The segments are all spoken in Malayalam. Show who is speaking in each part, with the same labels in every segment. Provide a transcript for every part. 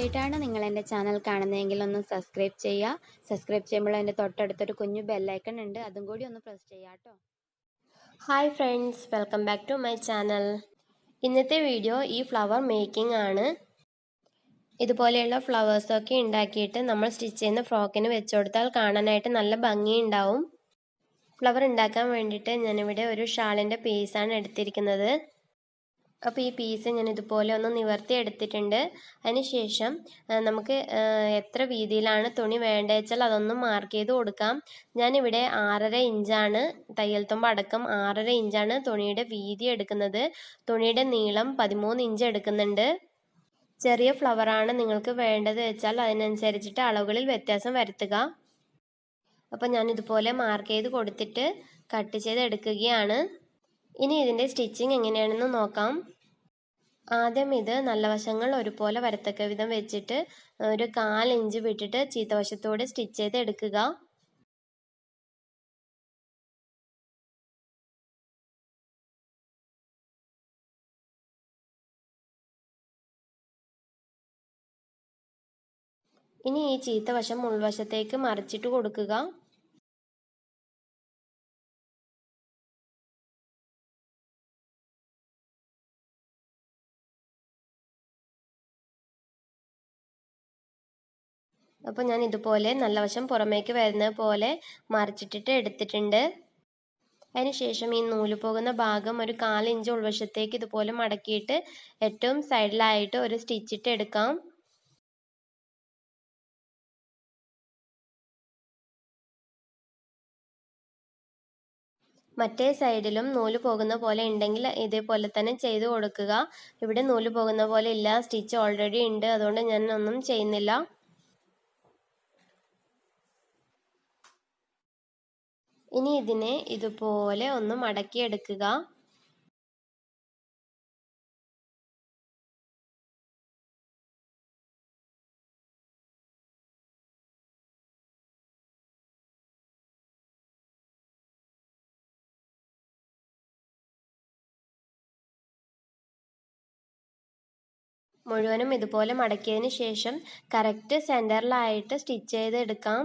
Speaker 1: ആദ്യമായിട്ടാണ് നിങ്ങൾ എൻ്റെ ചാനൽ കാണുന്നതെങ്കിൽ ഒന്ന് സബ്സ്ക്രൈബ് ചെയ്യുക. സബ്സ്ക്രൈബ് ചെയ്യുമ്പോൾ അതിൻ്റെ തൊട്ടടുത്തൊരു കുഞ്ഞു ബെല്ലൈക്കൺ ഉണ്ട്, അതും കൂടി ഒന്ന് പ്രസ് ചെയ്യുക കേട്ടോ.
Speaker 2: Hi friends, welcome back to my channel. ഇന്നത്തെ വീഡിയോ ഈ ഫ്ലവർ മേക്കിംഗ് ആണ്. ഇതുപോലെയുള്ള ഫ്ലവേഴ്സൊക്കെ ഉണ്ടാക്കിയിട്ട് നമ്മൾ സ്റ്റിച്ച് ചെയ്യുന്ന ഫ്രോക്കിന് വെച്ച് കൊടുത്താൽ കാണാനായിട്ട് നല്ല ഭംഗിയുണ്ടാവും. ഫ്ലവർ ഉണ്ടാക്കാൻ വേണ്ടിയിട്ട് ഞാനിവിടെ ഒരു ഷാളിൻ്റെ പീസാണ് എടുത്തിരിക്കുന്നത്. അപ്പോൾ ഈ പീസ് ഞാൻ ഇതുപോലെ ഒന്ന് നിവർത്തി എടുത്തിട്ടുണ്ട്. അതിനുശേഷം നമുക്ക് എത്ര വീതിയിലാണ് തുണി വേണ്ടത് വെച്ചാൽ അതൊന്ന് മാർക്ക് ചെയ്ത് കൊടുക്കാം. ഞാനിവിടെ 6.5 ഇഞ്ചാണ്, തയ്യൽ തുമ്പ് അടക്കം 6.5 ഇഞ്ചാണ് തുണിയുടെ വീതി എടുക്കുന്നത്. തുണിയുടെ നീളം 13 ഇഞ്ച് എടുക്കുന്നുണ്ട്. ചെറിയ ഫ്ലവറാണ് നിങ്ങൾക്ക് വേണ്ടത് വെച്ചാൽ അതിനനുസരിച്ചിട്ട് അളവുകളിൽ വ്യത്യാസം വരുത്തുക. അപ്പോൾ ഞാൻ ഇതുപോലെ മാർക്ക് ചെയ്ത് കൊടുത്തിട്ട് കട്ട് ചെയ്ത് എടുക്കുകയാണ്. ഇനി ഇതിൻ്റെ സ്റ്റിച്ചിങ് എങ്ങനെയാണെന്ന് നോക്കാം. ആദ്യം ഇത് നല്ല വശങ്ങൾ ഒരുപോലെ വരത്തക്ക വിധം വെച്ചിട്ട് ഒരു 1/4 ഇഞ്ച് വിട്ടിട്ട് ചീത്തവശത്തോടെ സ്റ്റിച്ച് ചെയ്ത് എടുക്കുക. ഇനി ഈ ചീത്തവശം ഉൾവശത്തേക്ക് മറിച്ചിട്ട് കൊടുക്കുക. അപ്പോൾ ഞാൻ ഇതുപോലെ നല്ല വശം പുറമേക്ക് വരുന്നത് പോലെ മറിച്ചിട്ടിട്ട് എടുത്തിട്ടുണ്ട്. അതിനുശേഷം ഈ നൂല് പോകുന്ന ഭാഗം ഒരു 1/4 ഇഞ്ച് ഉൾവശത്തേക്ക് ഇതുപോലെ മടക്കിയിട്ട് ഏറ്റവും സൈഡിലായിട്ട് ഒരു സ്റ്റിച്ചിട്ട് എടുക്കാം. മറ്റേ സൈഡിലും നൂല് പോകുന്ന പോലെ ഉണ്ടെങ്കിൽ ഇതേപോലെ തന്നെ ചെയ്ത് കൊടുക്കുക. ഇവിടെ നൂല് പോകുന്ന പോലെ ഇല്ല, സ്റ്റിച്ച് ഓൾറെഡി ഉണ്ട്, അതുകൊണ്ട് ഞാൻ ഒന്നും ചെയ്യുന്നില്ല. ഇനി ഇതിനെ ഇതുപോലെ ഒന്ന് മടക്കിയെടുക്കുക. മുഴുവനും ഇതുപോലെ മടക്കിയതിന് ശേഷം കറക്റ്റ് സെൻറ്ററിലായിട്ട് സ്റ്റിച്ച് ചെയ്ത് എടുക്കാം.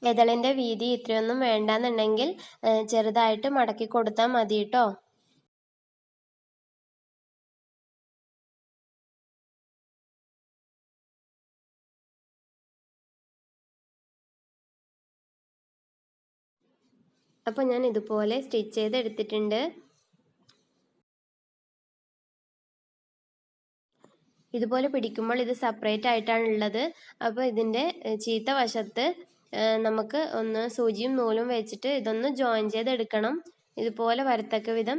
Speaker 2: എതളിൻ്റെ വീതി ഇത്രയൊന്നും വേണ്ടാന്നുണ്ടെങ്കിൽ ചെറുതായിട്ട് മടക്കി കൊടുത്താൽ മതി കേട്ടോ. അപ്പോൾ ഞാൻ ഇതുപോലെ സ്റ്റിച്ച് ചെയ്ത് എടുത്തിട്ടുണ്ട്. ഇതുപോലെ പിടിക്കുമ്പോൾ ഇത് സെപ്പറേറ്റ് ആയിട്ടാണ് ഉള്ളത്. അപ്പോൾ ഇതിൻ്റെ ചീത്ത വശത്ത് നമുക്ക് ഒന്ന് സൂചിയും നൂലും വെച്ചിട്ട് ഇതൊന്ന് ജോയിൻ ചെയ്തെടുക്കണം. ഇതുപോലെ വരത്തക്ക വിധം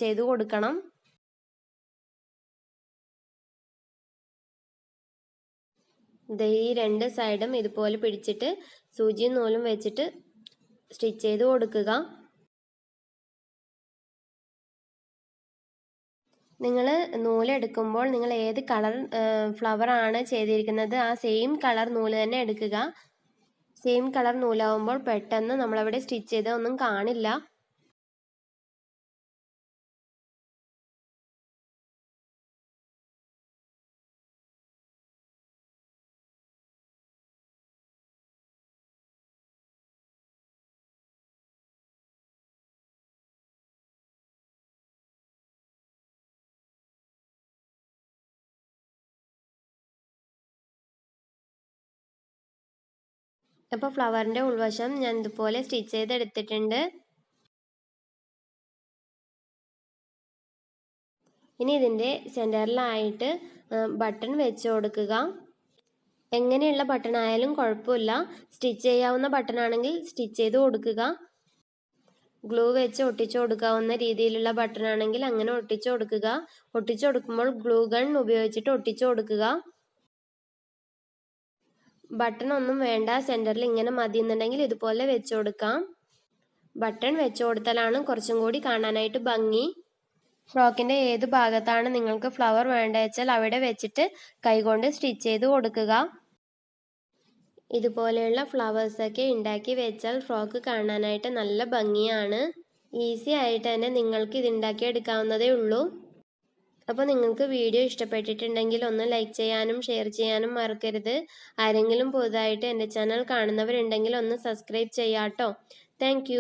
Speaker 2: ചെയ്തു കൊടുക്കണം. ഈ 2 സൈഡും ഇതുപോലെ പിടിച്ചിട്ട് സൂചിയും നൂലും വെച്ചിട്ട് സ്റ്റിച്ച് ചെയ്ത് കൊടുക്കുക. നിങ്ങൾ നൂലെടുക്കുമ്പോൾ നിങ്ങൾ ഏത് കളർ ഫ്ലവർ ആണ് ചെയ്തിരിക്കുന്നത് ആ സെയിം കളർ നൂല് തന്നെ എടുക്കുക. സെയിം കളർ നൂലാവുമ്പോൾ പെട്ടെന്ന് നമ്മളവിടെ സ്റ്റിച്ച് ചെയ്ത് ഒന്നും കാണില്ല. അപ്പോൾ ഫ്ലവറിൻ്റെ ഉൾവശം ഞാൻ ഇതുപോലെ സ്റ്റിച്ച് ചെയ്തെടുത്തിട്ടുണ്ട്. ഇനി ഇതിൻ്റെ സെൻറ്ററിലായിട്ട് ബട്ടൺ വെച്ച് കൊടുക്കുക. എങ്ങനെയുള്ള ബട്ടൺ ആയാലും കുഴപ്പമില്ല, സ്റ്റിച്ച് ചെയ്യാവുന്ന ബട്ടൺ ആണെങ്കിൽ സ്റ്റിച്ച് ചെയ്ത് കൊടുക്കുക. ഗ്ലൂ വെച്ച് ഒട്ടിച്ചു കൊടുക്കാവുന്ന രീതിയിലുള്ള ബട്ടൺ ആണെങ്കിൽ അങ്ങനെ ഒട്ടിച്ചു കൊടുക്കുക. ഒട്ടിച്ചു കൊടുക്കുമ്പോൾ ഗ്ലൂ ഗൺ ഉപയോഗിച്ചിട്ട് ഒട്ടിച്ചു കൊടുക്കുക. ബട്ടൺ ഒന്നും വേണ്ട, സെൻറ്ററിൽ ഇങ്ങനെ മതി എന്നുണ്ടെങ്കിൽ ഇതുപോലെ വെച്ച് കൊടുക്കാം. ബട്ടൺ വെച്ച് കൊടുത്താലാണ് കുറച്ചും കൂടി കാണാനായിട്ട് ഭംഗി. ഫ്രോക്കിൻ്റെ ഏത് ഭാഗത്താണ് നിങ്ങൾക്ക് ഫ്ലവർ വേണ്ടത് വെച്ചാൽ അവിടെ വെച്ചിട്ട് കൈകൊണ്ട് സ്റ്റിച്ച് ചെയ്ത് കൊടുക്കുക. ഇതുപോലെയുള്ള ഫ്ലവേഴ്സൊക്കെ ഉണ്ടാക്കി വെച്ചാൽ ഫ്രോക്ക് കാണാനായിട്ട് നല്ല ഭംഗിയാണ്. ഈസി ആയിട്ട് തന്നെ നിങ്ങൾക്ക് ഇത് ഉണ്ടാക്കി എടുക്കാവുന്നതേ ഉള്ളൂ. അപ്പോൾ നിങ്ങൾക്ക് വീഡിയോ ഇഷ്ടപ്പെട്ടിട്ടുണ്ടെങ്കിൽ ഒന്ന് ലൈക്ക് ചെയ്യാനും ഷെയർ ചെയ്യാനും മറക്കരുത്. ആരെങ്കിലും പുതുതായിട്ട് എൻ്റെ ചാനൽ കാണുന്നവരുണ്ടെങ്കിൽ ഒന്ന് സബ്സ്ക്രൈബ് ചെയ്യാട്ടോ. താങ്ക്